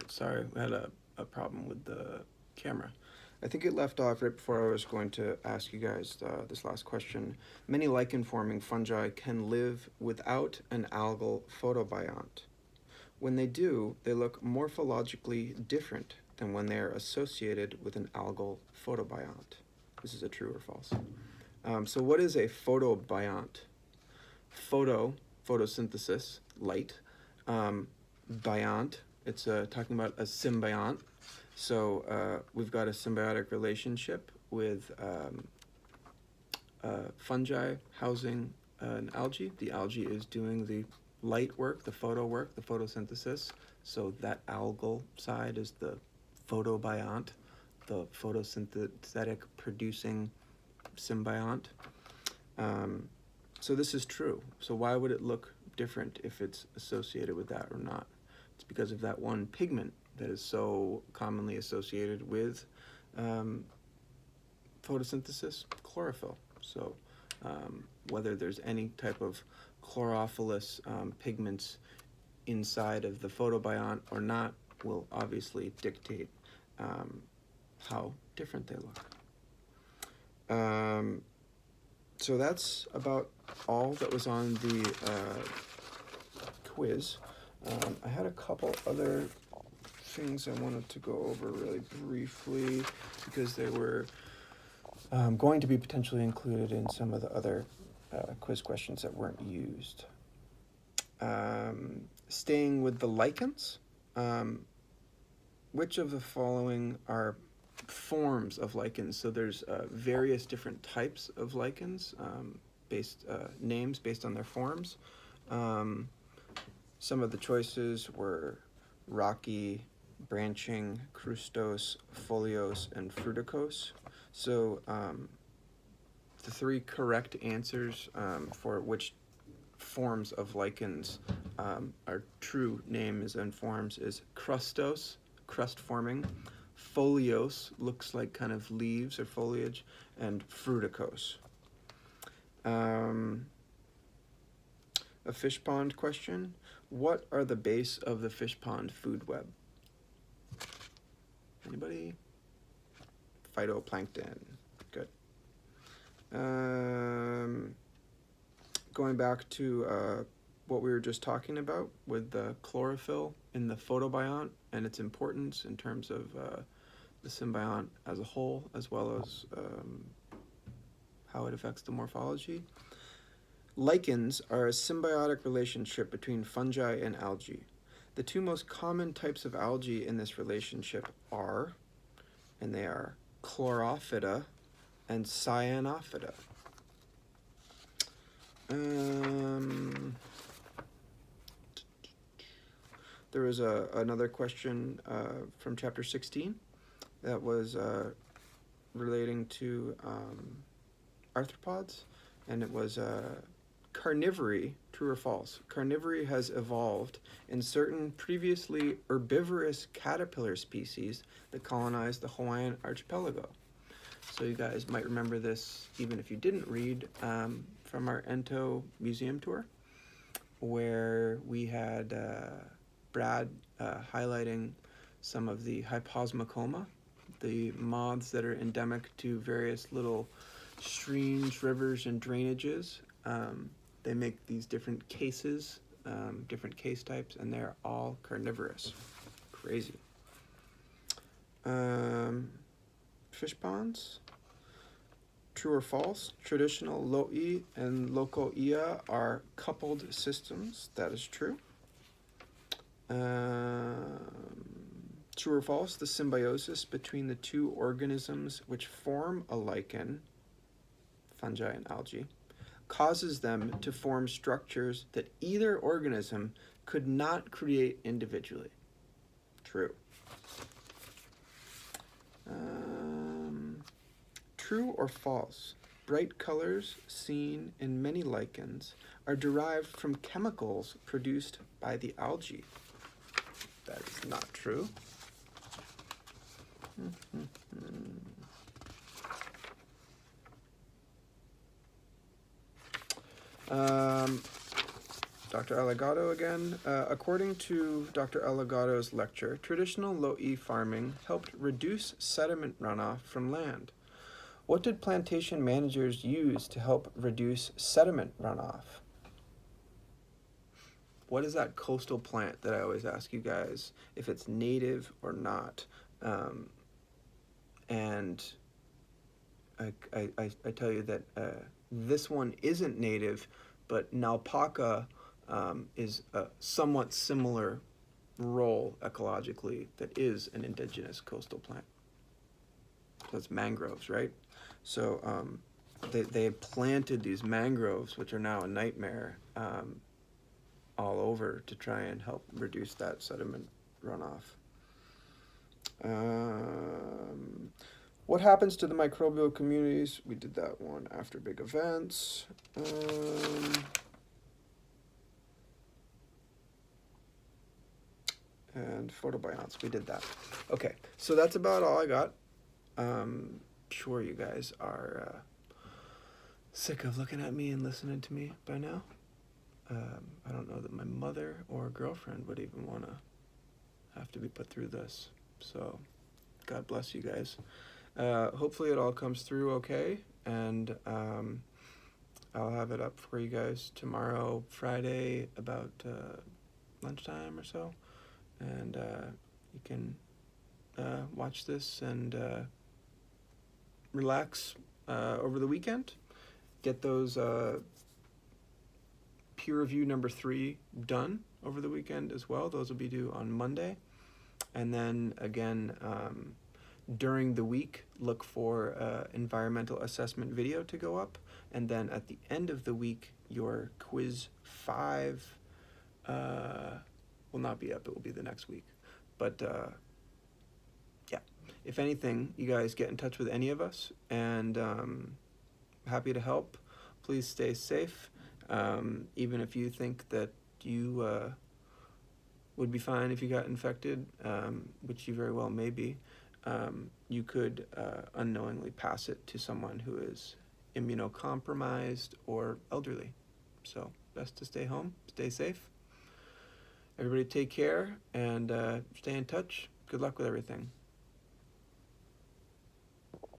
Sorry, we had a problem with the camera. I think it left off right before I was going to ask you guys this last question. Many lichen-forming fungi can live without an algal photobiont. When they do, they look morphologically different than when they are associated with an algal photobiont. This is a true or false. So what is a photobiont? Photosynthesis, light. Biont, it's talking about a symbiont. So we've got a symbiotic relationship with fungi housing an algae. The algae is doing the light work, the photosynthesis. So that algal side is the photobiont, the photosynthetic producing symbiont. So this is true. So why would it look different if it's associated with that or not? It's because of that one pigment that is so commonly associated with photosynthesis, chlorophyll. So whether there's any type of chlorophyllous pigments inside of the photobiont or not will obviously dictate how different they look. So that's about all that was on the quiz. I had a couple other things I wanted to go over really briefly because they were going to be potentially included in some of the other quiz questions that weren't used. Staying with the lichens, which of the following are forms of lichens? So there's various different types of lichens, names based on their forms. Some of the choices were rocky, branching, crustose, foliose, and fruticose. So the three correct answers for which forms of lichens are true names and forms is crustose, crust forming, foliose, looks like kind of leaves or foliage, and fruticose. A fish pond question. What are the base of the fish pond food web? Anybody? Phytoplankton. Good. Going back to what we were just talking about with the chlorophyll in the photobiont and its importance in terms of the symbiont as a whole, as well as how it affects the morphology. Lichens are a symbiotic relationship between fungi and algae. The two most common types of algae in this relationship are, and they are chlorophyta and cyanophyta. There was another question from chapter 16 that was relating to arthropods, and it was carnivory, true or false? Carnivory has evolved in certain previously herbivorous caterpillar species that colonized the Hawaiian archipelago. So you guys might remember this even if you didn't read from our Ento museum tour, where we had Brad highlighting some of the hyposmacoma, the moths that are endemic to various little streams, rivers, and drainages. They make these different cases, different case types, and they're all carnivorous. Crazy. Fish ponds. True or false? Traditional lo'i and loko'ia are coupled systems. That is true. True or false? The symbiosis between the two organisms which form a lichen, fungi and algae, causes them to form structures that either organism could not create individually. True. True or false? Bright colors seen in many lichens are derived from chemicals produced by the algae. That is not true. Dr. Allegado again. According to Dr. Allegato's lecture, traditional low-E farming helped reduce sediment runoff from land. What did plantation managers use to help reduce sediment runoff? What is that coastal plant that I always ask you guys if it's native or not? And I tell you that this one isn't native, but Naupaka is a somewhat similar role ecologically that is an indigenous coastal plant. So it's mangroves, right? So they planted these mangroves, which are now a nightmare, all over to try and help reduce that sediment runoff. What happens to the microbial communities? We did that one after big events. And photobionts, we did that. Okay, so that's about all I got. Sure you guys are sick of looking at me and listening to me by now. I don't know that my mother or girlfriend would even want to have to be put through this. So God bless you guys. Hopefully it all comes through okay, and I'll have it up for you guys tomorrow, Friday, about lunchtime or so, and you can watch this and relax over the weekend. Get those peer review number 3 done over the weekend as well. Those will be due on Monday. And then again, during the week, look for environmental assessment video to go up. And then at the end of the week, your quiz 5 will not be up. It will be the next week. But yeah, if anything, you guys get in touch with any of us, and happy to help. Please stay safe. Even if you think that you would be fine if you got infected, which you very well may be, you could unknowingly pass it to someone who is immunocompromised or elderly. So best to stay home, stay safe. Everybody take care, and stay in touch. Good luck with everything.